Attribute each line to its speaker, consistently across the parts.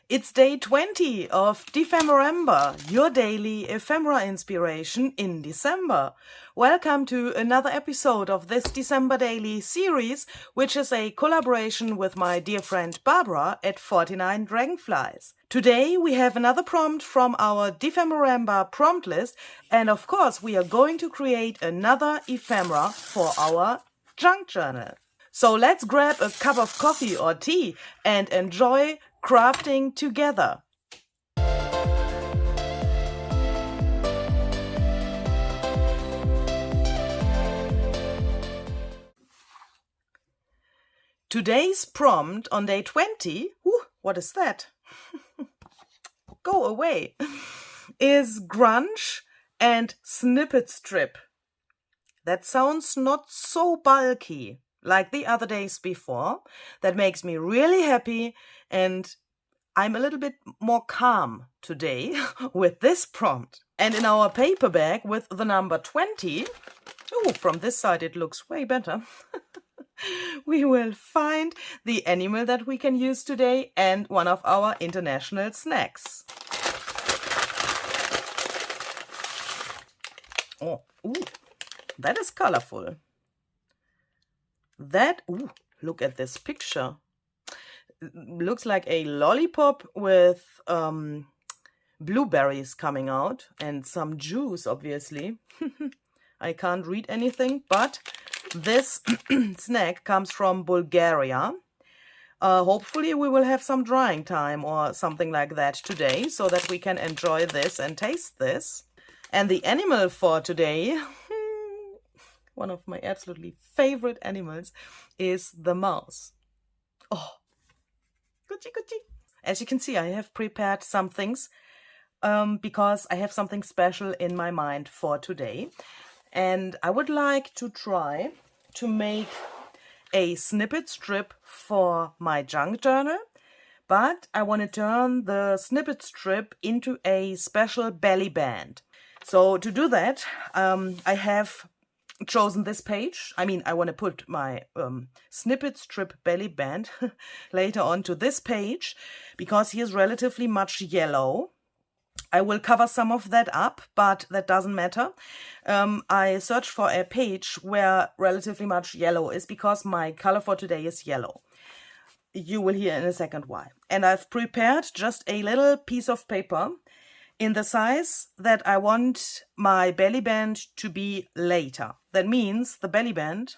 Speaker 1: It's day 20 of DEPHEMEREMBER, your daily ephemera inspiration in December. Welcome to another episode of this December daily series, which is a collaboration with my dear friend Barbara at 49 Dragonflies. Today we have another prompt from our DEPHEMEREMBER prompt list, and of course we are going to create another ephemera for our junk journal. So let's grab a cup of coffee or tea and enjoy crafting together. Today's prompt on day 20, what is that? Go away, is grunge and snippet strip. That sounds not so bulky like the other days before. That makes me really happy, and I'm a little bit more calm today with this prompt. And in our paper bag with the number 20, from this side it looks way better, we will find the animal that we can use today and one of our international snacks. That is colorful. Look at this picture. Looks like a lollipop with blueberries coming out and some juice, obviously. I can't read anything, but this snack comes from Bulgaria. Hopefully we will have some drying time or something like that today so that we can enjoy this and taste this. And the animal for today, one of my absolutely favorite animals, is the mouse. Oh, Gucci. As you can see, I have prepared some things because I have something special in my mind for today. And I would like to try to make a snippet strip for my junk journal, but I want to turn the snippet strip into a special belly band. So to do that, I have chosen this page. I want to put my snippet strip belly band later on to this page because he is relatively much yellow. I will cover some of that up, but that doesn't matter. I searched for a page where relatively much yellow is because my color for today is yellow. You will hear in a second why. And I've prepared just a little piece of paper in the size that I want my belly band to be later. That means the belly band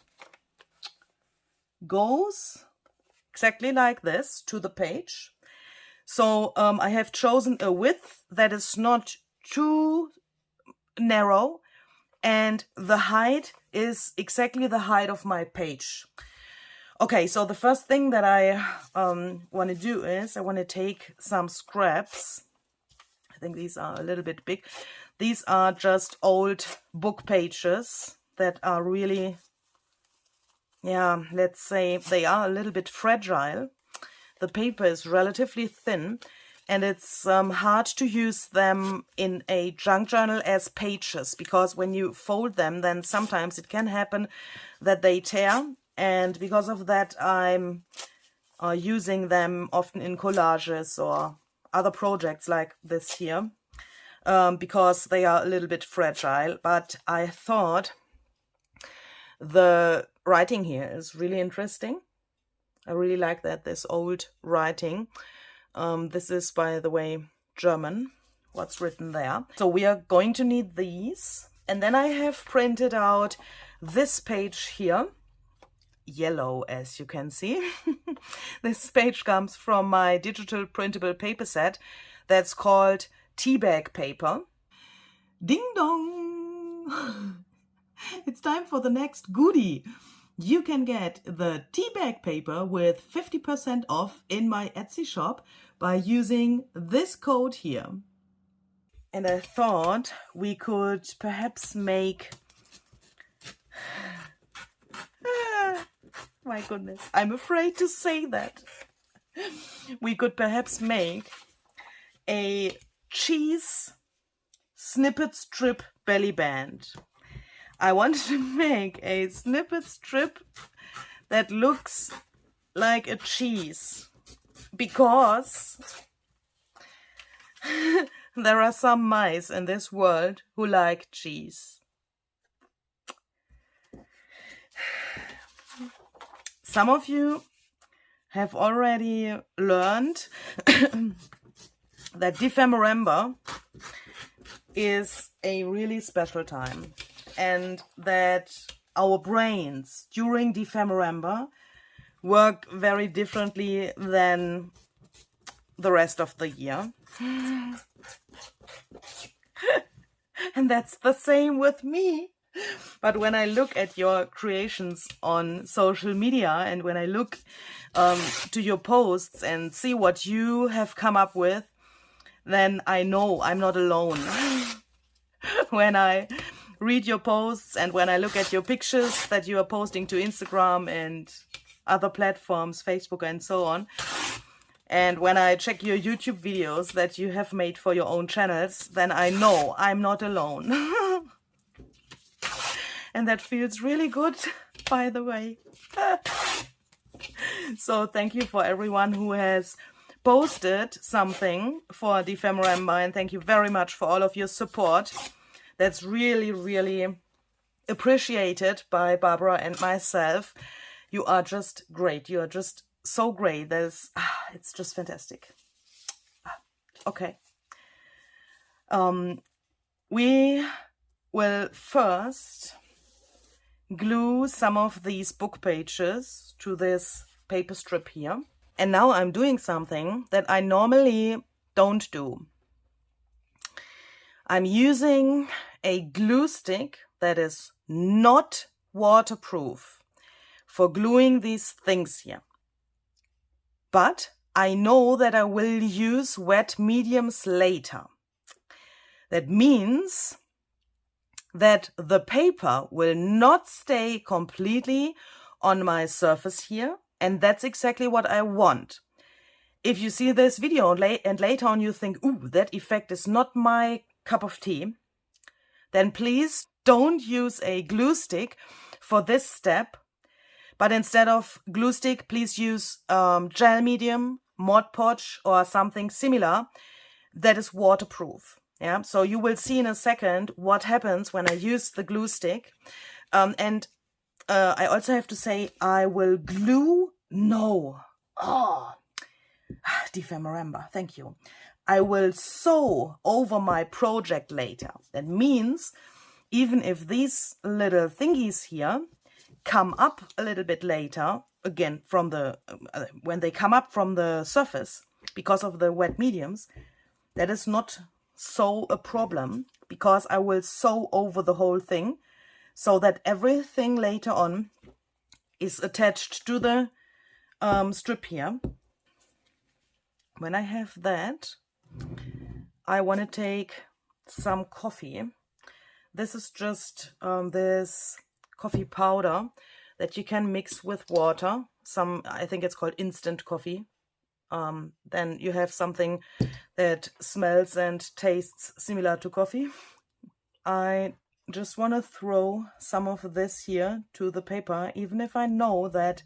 Speaker 1: goes exactly like this to the page. So I have chosen a width that is not too narrow, and the height is exactly the height of my page. Okay, so the first thing that I want to do is I want to take some scraps. I think these are a little bit big. These are just old book pages that are really, let's say they are a little bit fragile. The paper is relatively thin and it's hard to use them in a junk journal as pages, because when you fold them, then sometimes it can happen that they tear, and because of that I'm using them often in collages or other projects like this here, because they are a little bit fragile. But I thought the writing here is really interesting. I really like that, this old writing. This is, by the way, German, what's written there. So we are going to need these. And then I have printed out this page here, yellow, as you can see. This page comes from my digital printable paper set that's called tea bag paper. Ding dong! It's time for the next goodie. You can get the tea bag paper with 50% off in my Etsy shop by using this code here. And I thought we could perhaps make... my goodness, I'm afraid to say that. We could perhaps make a cheese snippet strip belly band. I wanted to make a snippet strip that looks like a cheese because there are some mice in this world who like cheese. Some of you have already learned that DEPHEMEREMBER is a really special time, and that our brains during DEPHEMEREMBER work very differently than the rest of the year. And that's the same with me. But when I look at your creations on social media, and when I look to your posts and see what you have come up with, then I know I'm not alone. When I read your posts and when I look at your pictures that you are posting to Instagram and other platforms, Facebook and so on, and when I check your YouTube videos that you have made for your own channels, then I know I'm not alone. And that feels really good, by the way. So thank you for everyone who has posted something for DEPHEMEREMBER, and thank you very much for all of your support. That's really, really appreciated by Barbara and myself. You are just great. You are just so great. It's just fantastic. Okay. We will first glue some of these book pages to this paper strip here. And now I'm doing something that I normally don't do. I'm using a glue stick that is not waterproof for gluing these things here. But I know that I will use wet mediums later. That means that the paper will not stay completely on my surface here, and that's exactly what I want. If you see this video and later on you think, ooh, that effect is not my cup of tea, then please don't use a glue stick for this step, but instead of glue stick, please use gel medium, Mod Podge or something similar that is waterproof. Yeah, so you will see in a second what happens when I use the glue stick. I also have to say, I will glue, DEPHEMEREMBER, thank you. I will sew over my project later. That means even if these little thingies here come up a little bit later, again, from the when they come up from the surface because of the wet mediums, that is not so a problem, because I will sew over the whole thing so that everything later on is attached to the strip here. When I have that, I want to take some coffee. This is just this coffee powder that you can mix with water. I think it's called instant coffee. Then you have something that smells and tastes similar to coffee. I just want to throw some of this here to the paper, even if I know that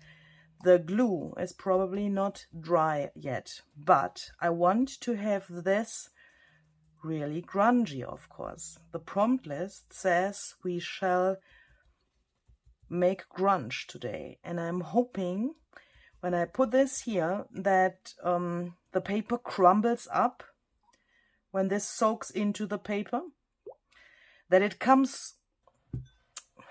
Speaker 1: the glue is probably not dry yet. But I want to have this really grungy, of course. The prompt list says we shall make grunge today, and I'm hoping when I put this here that the paper crumbles up when this soaks into the paper, that it comes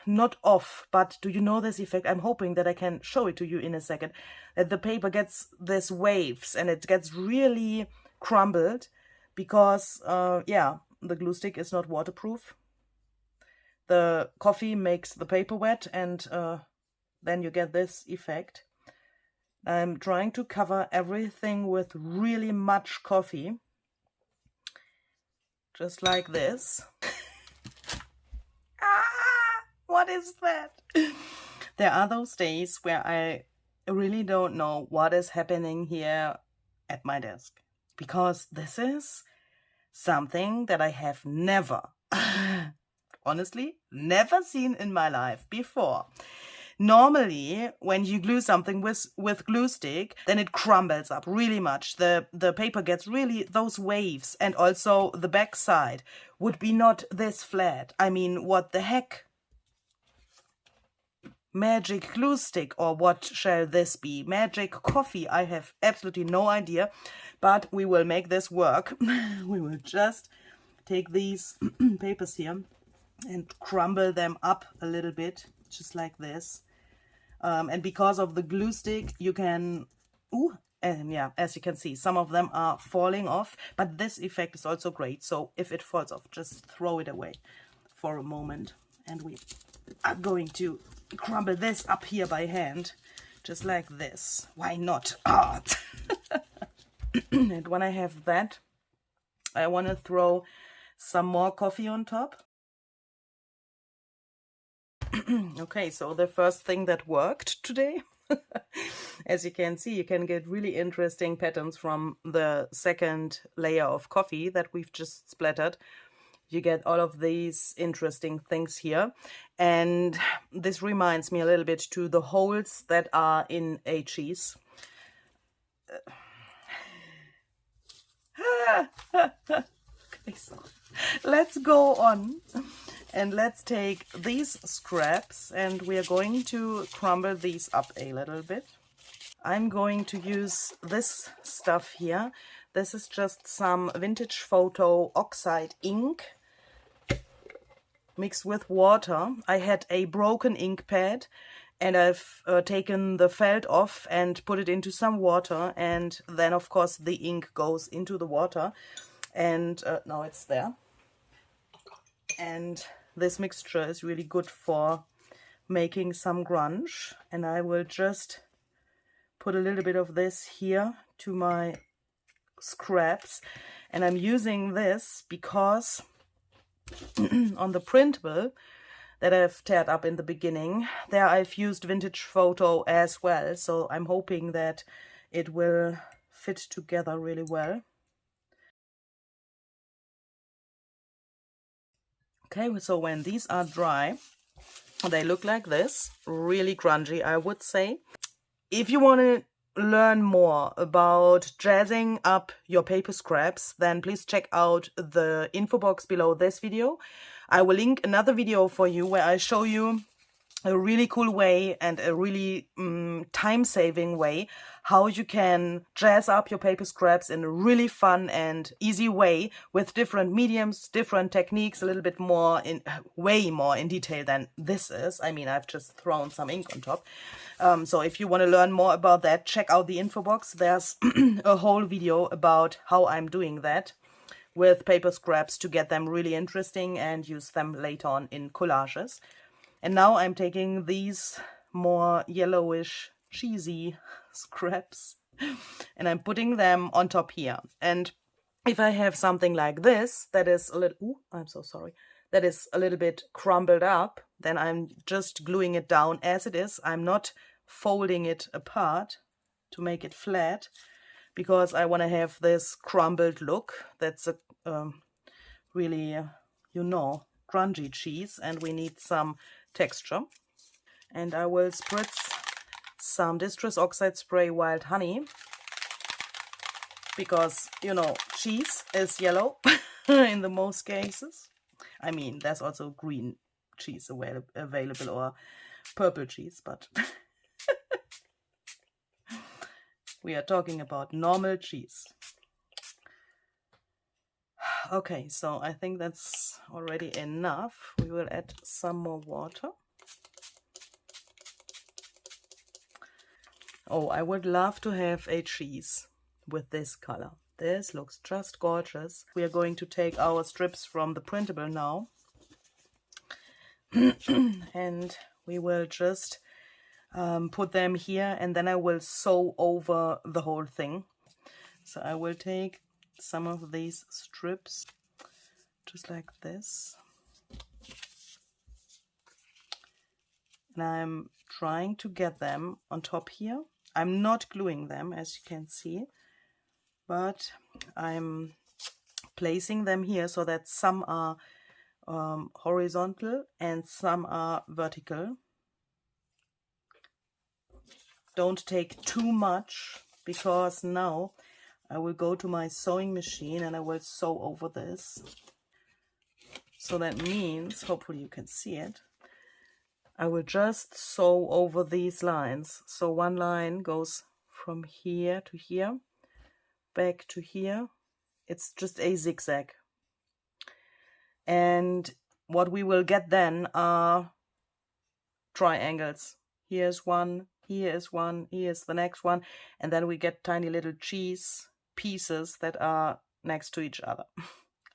Speaker 1: not off, but do you know this effect? I'm hoping that I can show it to you in a second, that the paper gets this waves and it gets really crumbled because, yeah, the glue stick is not waterproof. The coffee makes the paper wet, and then you get this effect. I'm trying to cover everything with really much coffee, just like this. What is that? There are those days where I really don't know what is happening here at my desk, because this is something that I have never, honestly, never seen in my life before. Normally, when you glue something with glue stick, then it crumbles up really much. The paper gets really those waves, and also the back side would be not this flat. I mean, what the heck? Magic glue stick, or what shall this be? Magic coffee? I have absolutely no idea, but we will make this work. We will just take these papers here and crumble them up a little bit, just like this. And because of the glue stick, you can, yeah, as you can see, some of them are falling off, but this effect is also great. So if it falls off, just throw it away for a moment. And we are going to crumble this up here by hand, just like this. Why not? Art! And when I have that, I want to throw some more coffee on top. Okay, so the first thing that worked today, as you can see, you can get really interesting patterns from the second layer of coffee that we've just splattered. You get all of these interesting things here, and this reminds me a little bit to the holes that are in a cheese. Okay, so let's go on and let's take these scraps and we are going to crumble these up a little bit. I'm going to use this stuff here. This is just some vintage photo oxide ink mixed with water. I had a broken ink pad and I've taken the felt off and put it into some water, and then of course the ink goes into the water, and now it's there. And this mixture is really good for making some grunge, and I will just put a little bit of this here to my scraps. And I'm using this because on the printable that I've teared up in the beginning, there I've used vintage photo as well, so I'm hoping that it will fit together really well. Okay, so when these are dry, they look like this, really grungy, I would say. If you want to learn more about jazzing up your paper scraps, then please check out the info box below this video. I will link another video for you where I show you a really cool way and a really time-saving way how you can jazz up your paper scraps in a really fun and easy way with different mediums, different techniques, a little bit more way more in detail than this is. I mean, I've just thrown some ink on top. So if you want to learn more about that, check out the info box. There's a whole video about how I'm doing that with paper scraps to get them really interesting and use them later on in collages. And now I'm taking these more yellowish, cheesy scraps and I'm putting them on top here. And if I have something like this that is a little, I'm so sorry, that is a little bit crumbled up, then I'm just gluing it down as it is. I'm not folding it apart to make it flat, because I want to have this crumbled look. That's a really, you know, grungy cheese, and we need some texture. And I will spritz some Distress Oxide Spray Wild Honey, because, you know, cheese is yellow in the most cases. I mean, there's also green cheese available or purple cheese, but we are talking about normal cheese. Okay, so I think that's already enough. We will add some more water. Oh, I would love to have a cheese with this color. This looks just gorgeous. We are going to take our strips from the printable now. And we will just put them here, and then I will sew over the whole thing. So I will take some of these strips, just like this. And I'm trying to get them on top here. I'm not gluing them, as you can see, but I'm placing them here so that some are horizontal and some are vertical. don't take too much, because now I will go to my sewing machine and I will sew over this. So that means, hopefully you can see it, I will just sew over these lines. So one line goes from here to here, back to here. It's just a zigzag. And what we will get then are triangles. Here's one, here is one, here's the next one, and then we get tiny little cheese pieces that are next to each other.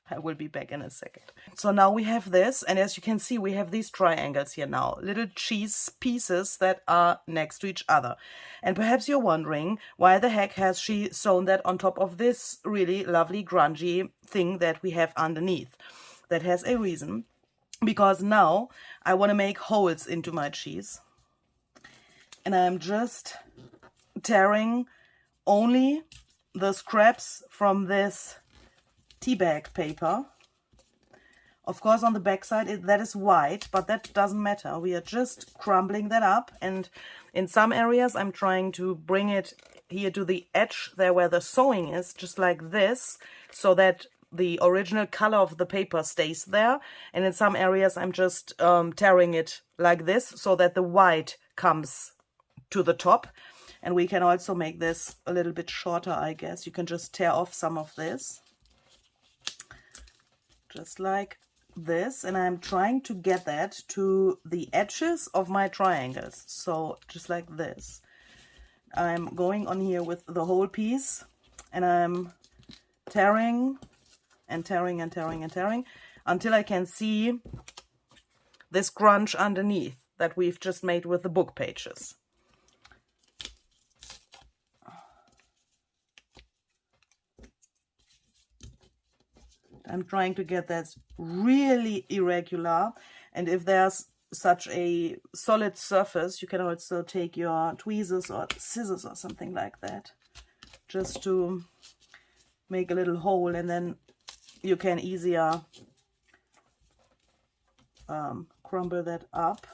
Speaker 1: I will be back in a second. So now we have this, and as you can see, we have these triangles here now, little cheese pieces that are next to each other. And perhaps you're wondering, why the heck has she sewn that on top of this really lovely grungy thing that we have underneath? That has a reason, because now I want to make holes into my cheese. And I'm just tearing only the scraps from this tea bag paper. Of course, on the back side that is white, but that doesn't matter. We are just crumbling that up, and in some areas I'm trying to bring it here to the edge there where the sewing is, just like this, so that the original color of the paper stays there. And in some areas I'm just tearing it like this, so that the white comes to the top. And we can also make this a little bit shorter, I guess. You can just tear off some of this, just like this, and I'm trying to get that to the edges of my triangles. So just like this, I'm going on here with the whole piece, and I'm tearing and tearing and tearing and tearing until I can see this grunge underneath that we've just made with the book pages. I'm trying to get that really irregular, and if there's such a solid surface, you can also take your tweezers or scissors or something like that, just to make a little hole, and then you can easier crumble that up.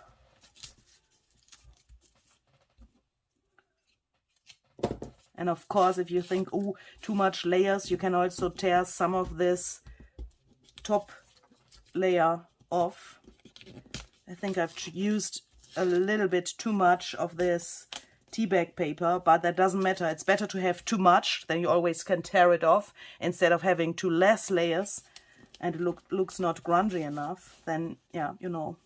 Speaker 1: And of course, if you think, oh, too much layers, you can also tear some of this top layer off. I think I've used a little bit too much of this tea bag paper, but that doesn't matter. It's better to have too much, then you always can tear it off, instead of having too less layers and it looks not grungy enough. Then, yeah, you know.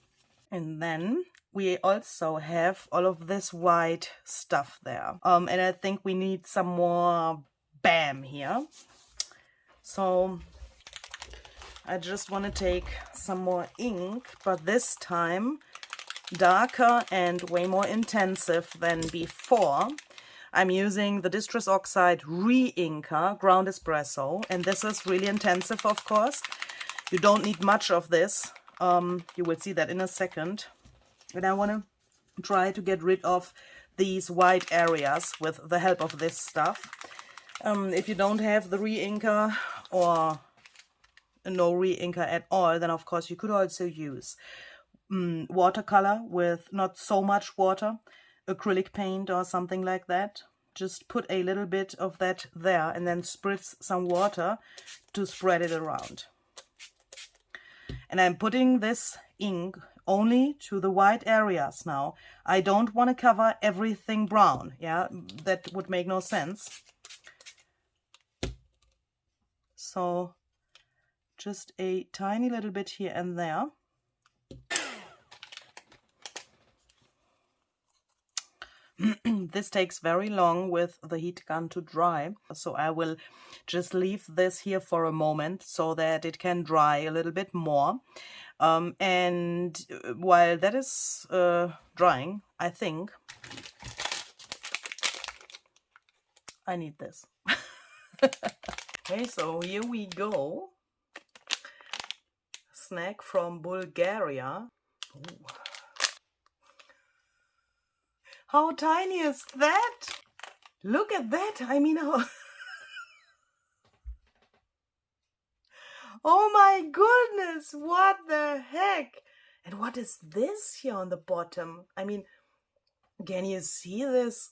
Speaker 1: And then we also have all of this white stuff there. And I think we need some more bam here. So I just want to take some more ink, but this time darker and way more intensive than before. I'm using the Distress Oxide Re-Inker Ground Espresso, and this is really intensive, of course. You don't need much of this. You will see that in a second. And I want to try to get rid of these white areas with the help of this stuff. If you don't have the Re-Inker or no Re-Inker at all, then of course you could also use watercolor with not so much water, acrylic paint or something like that. Just put a little bit of that there and then spritz some water to spread it around. And I'm putting this ink only to the white areas now. I don't want to cover everything brown. Yeah, that would make no sense. So just a tiny little bit here and there. This takes very long with the heat gun to dry, so I will just leave this here for a moment so that it can dry a little bit more. And while that is drying, I think I need this. Okay, so here we go. Snack from Bulgaria. Ooh. How tiny is that? Look at that. I mean, how... Oh my goodness, what the heck? And what is this here on the bottom? I mean, can you see this?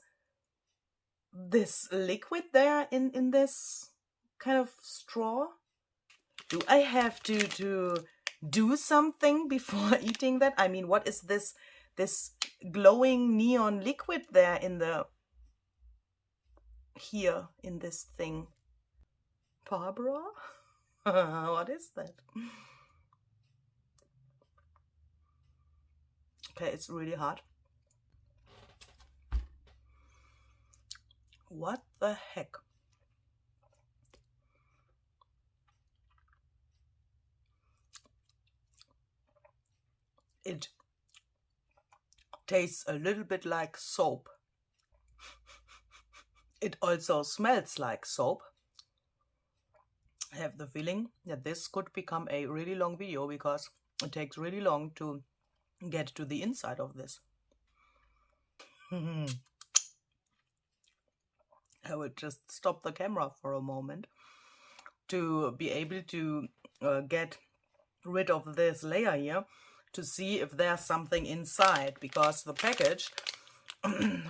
Speaker 1: this liquid there in this kind of straw? Do I have to do something before eating that? I mean, what is this glowing neon liquid there in the here in this thing? Barbara? What is that? Okay, it's really hard. What the heck? It tastes a little bit like soap. It also smells like soap. I have the feeling that this could become a really long video because it takes really long to get to the inside of this. I will just stop the camera for a moment to be able to get rid of this layer here to see if there's something inside, because the package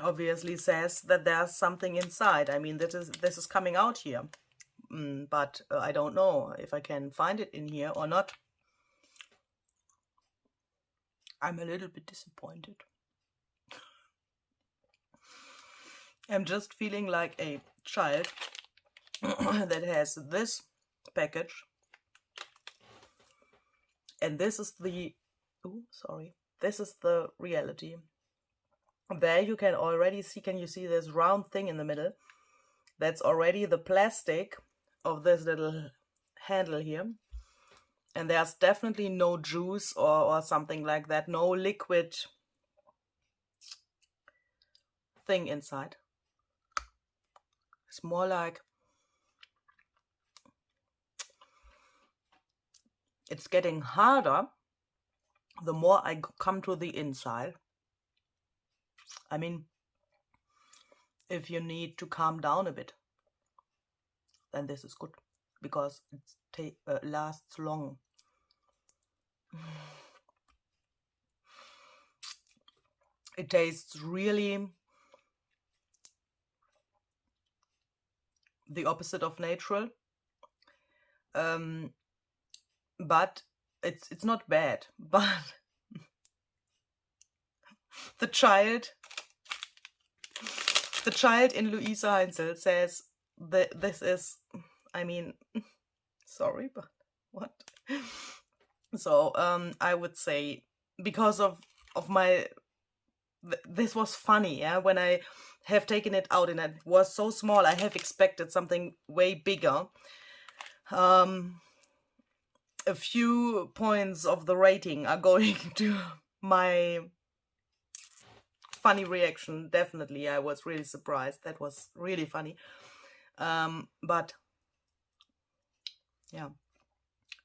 Speaker 1: obviously says that there's something inside. I mean, this is coming out here, but I don't know if I can find it in here or not. I'm a little bit disappointed. I'm just feeling like a child that has this package, and this is the this is the reality. There you can already see, can you see this round thing in the middle? That's already the plastic of this little handle here. And there's definitely no juice or something like that, no liquid thing inside. It's more like it's getting harder the more I come to the inside. I mean, if you need to calm down a bit, then this is good, because it lasts long. It tastes really the opposite of natural, but it's not bad. But the child in Louisa Heinzel says that this is, I mean, sorry, but what? So I would say, because of my, this was funny, yeah, when I have taken it out and it was so small, I have expected something way bigger. A few points of the rating are going to my funny reaction. Definitely, I was really surprised. That was really funny. But yeah,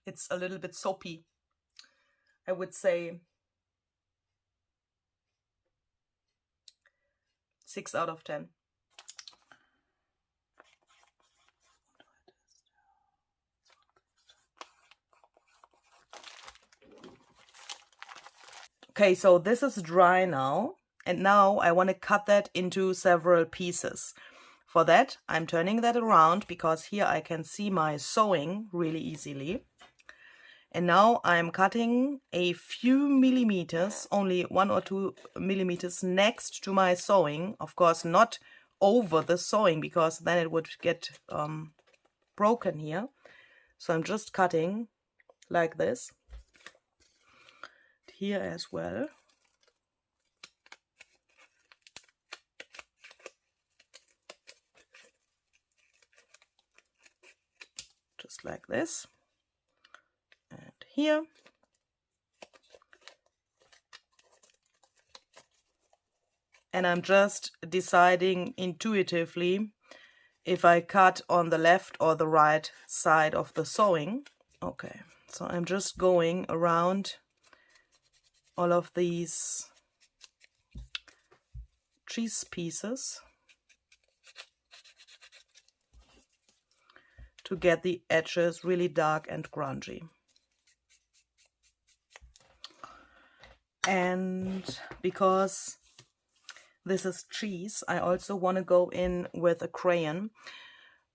Speaker 1: it's a little bit soapy. I would say 6 out of 10. Okay, so this is dry now, and now I want to cut that into several pieces. For that, I'm turning that around because here I can see my sewing really easily. And now I'm cutting a few millimeters, only 1 or 2 millimeters next to my sewing. Of course, not over the sewing, because then it would get broken here. So I'm just cutting like this. Here as well. Just like this. And here. And I'm just deciding intuitively if I cut on the left or the right side of the sewing. Okay, so I'm just going around all of these cheese pieces to get the edges really dark and grungy. And because This is cheese. I also want to go in with a crayon,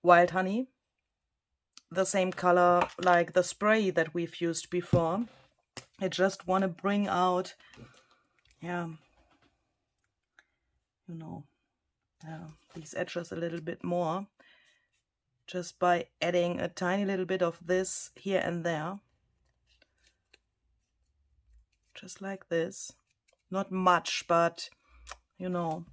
Speaker 1: Wild Honey, the same color like the spray that we've used before. I just want to bring out, yeah, you know, these edges a little bit more, just by adding a tiny little bit of this here and there, just like this. Not much, but you know.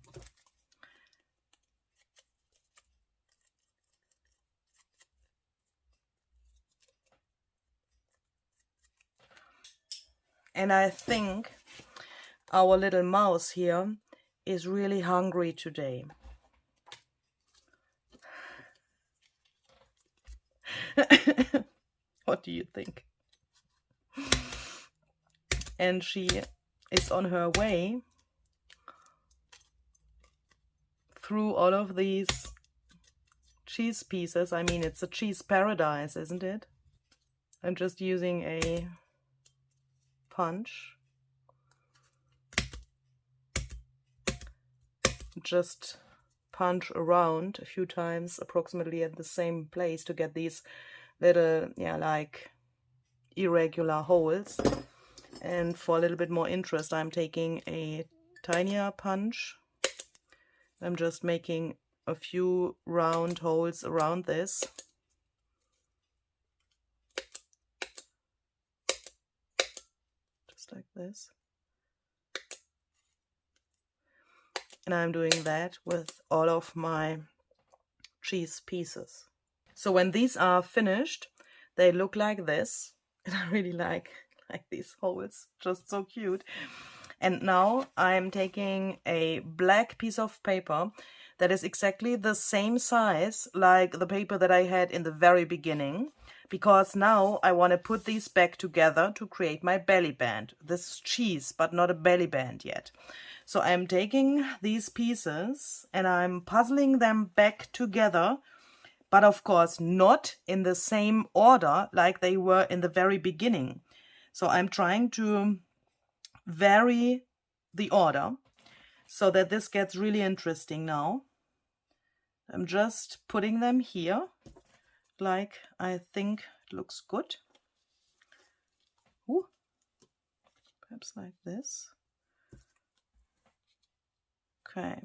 Speaker 1: And I think our little mouse here is really hungry today. What do you think? And she is on her way through all of these cheese pieces. I mean, it's a cheese paradise, isn't it? I'm just using a punch. Just punch around a few times, approximately at the same place, to get these little, yeah, like irregular holes. And for a little bit more interest, I'm taking a tinier punch. I'm just making a few round holes around this. Just like this. And I'm doing that with all of my cheese pieces. So when these are finished, they look like this. And I really like these holes, just so cute. And now I'm taking a black piece of paper that is exactly the same size like the paper that I had in the very beginning, because now I want to put these back together to create my belly band. This is cheese, but not a belly band yet. So I'm taking these pieces and I'm puzzling them back together, but of course not in the same order like they were in the very beginning. So I'm trying to vary the order so that this gets really interesting now. I'm just putting them here like I think it looks good. Ooh, perhaps like this. Okay,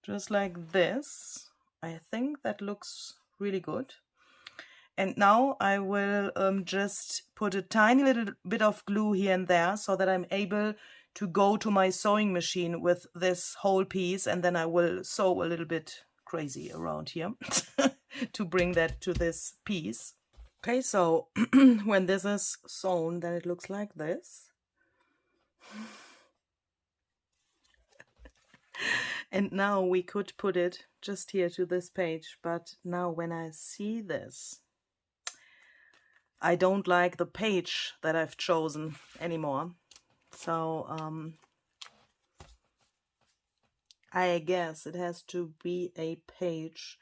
Speaker 1: just like this. I think that looks really good. And now I will just put a tiny little bit of glue here and there so that I'm able to go to my sewing machine with this whole piece, and then I will sew a little bit crazy around here to bring that to this piece. Okay, so when this is sewn, then it looks like this. And now we could put it just here to this page, but now when I see this, I don't like the page that I've chosen anymore. So I guess it has to be a page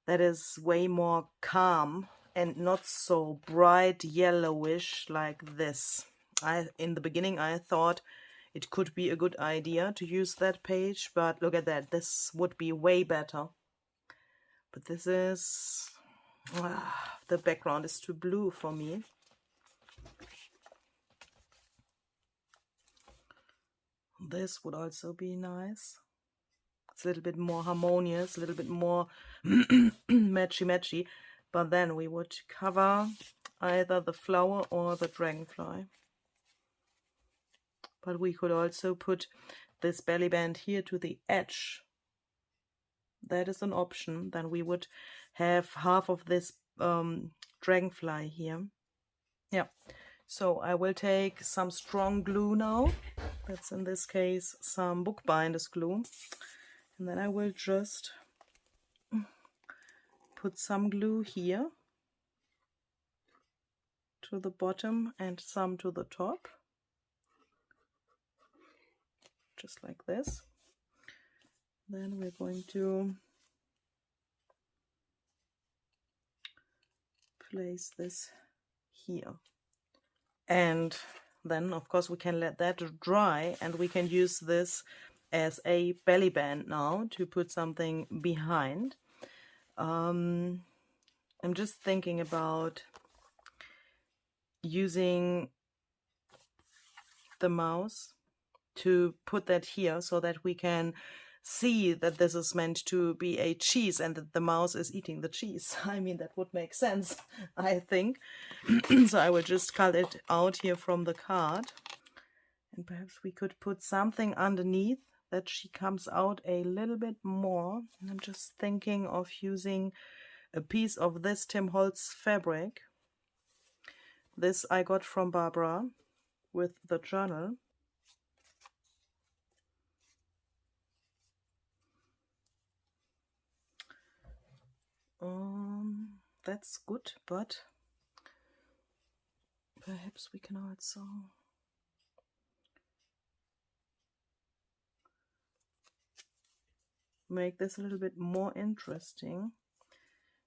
Speaker 1: that is way more calm and not so bright yellowish like this. In the beginning I thought it could be a good idea to use that page, but look at that, this would be way better. But this is, the background is too blue for me. This would also be nice. It's a little bit more harmonious, a little bit more matchy-matchy. But then we would cover either the flower or the dragonfly. But we could also put this belly band here to the edge. That is an option. Then we would have half of this dragonfly here. Yeah. So I will take some strong glue now. That's in this case some bookbinders glue. And then I will just put some glue here to the bottom and some to the top. Just like this. Then we're going to place this here. And then of course we can let that dry, and we can use this as a belly band now to put something behind. I'm just thinking about using the mouse to put that here so that we can see that this is meant to be a cheese and that the mouse is eating the cheese. I mean, that would make sense, I think. So I will just cut it out here from the card. And perhaps we could put something underneath that she comes out a little bit more. And I'm just thinking of using a piece of this Tim Holtz fabric. This I got from Barbara with the journal. That's good, but perhaps we can also make this a little bit more interesting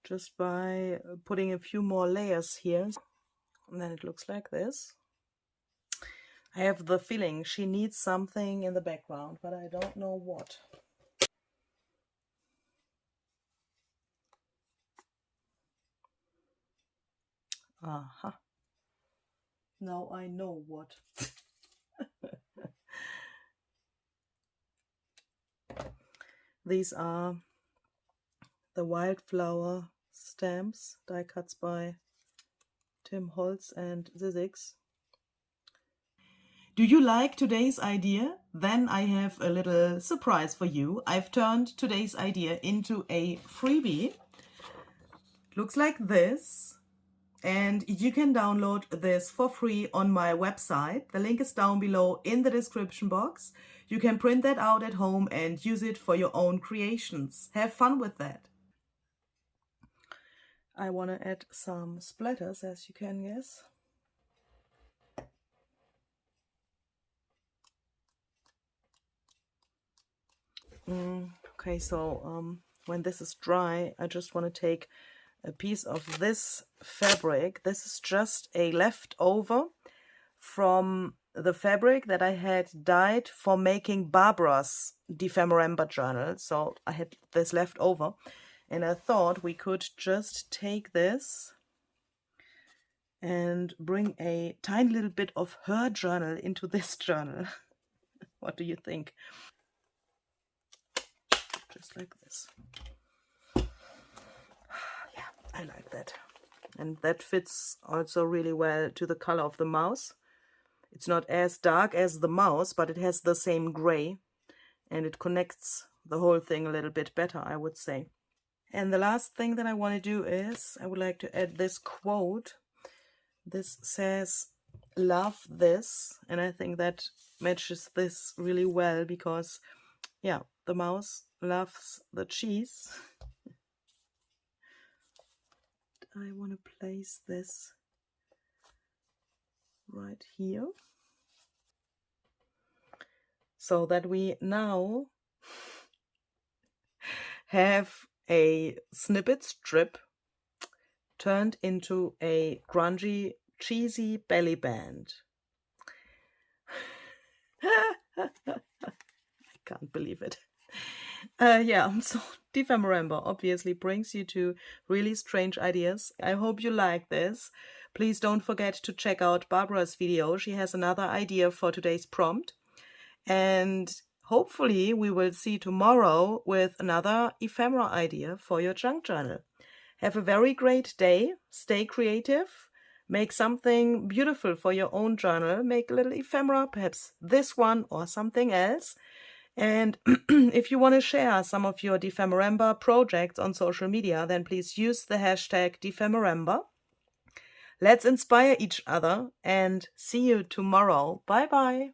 Speaker 1: just by putting a few more layers here. And then it looks like this. I have the feeling she needs something in the background, but I don't know what. Aha. Now I know what. These are the wildflower stamps, die cuts by Tim Holtz and Zizix. Do you like today's idea? Then I have a little surprise for you. I've turned today's idea into a freebie. Looks like this. And you can download this for free on my website. The link is down below in the description box. You can print that out at home and use it for your own creations. Have fun with that. I want to add some splatters, as you can guess. Okay, so when this is dry, I just want to take a piece of this fabric. This is just a leftover from the fabric that I had dyed for making Barbara's DEPHEMEREMBER journal. So I had this left over, and I thought we could just take this and bring a tiny little bit of her journal into this journal. What do you think? Just like this. I like that. And that fits also really well to the color of the mouse. It's not as dark as the mouse, but it has the same gray, and it connects the whole thing a little bit better, I would say. And the last thing that I want to do is I would like to add this quote. This says, "Love this," and I think that matches this really well because, yeah, the mouse loves the cheese. I want to place this right here so that we now have a snippet strip turned into a grungy, cheesy belly band. I can't believe it. Yeah, so DEPHEMEREMBER obviously brings you to really strange ideas. I hope you like this. Please don't forget to check out Barbara's video. She has another idea for today's prompt. And hopefully we will see tomorrow with another ephemera idea for your junk journal. Have a very great day. Stay creative. Make something beautiful for your own journal. Make a little ephemera, perhaps this one or something else. And if you want to share some of your DEPHEMEREMBER projects on social media, then please use the hashtag DEPHEMEREMBER. Let's inspire each other and see you tomorrow. Bye bye.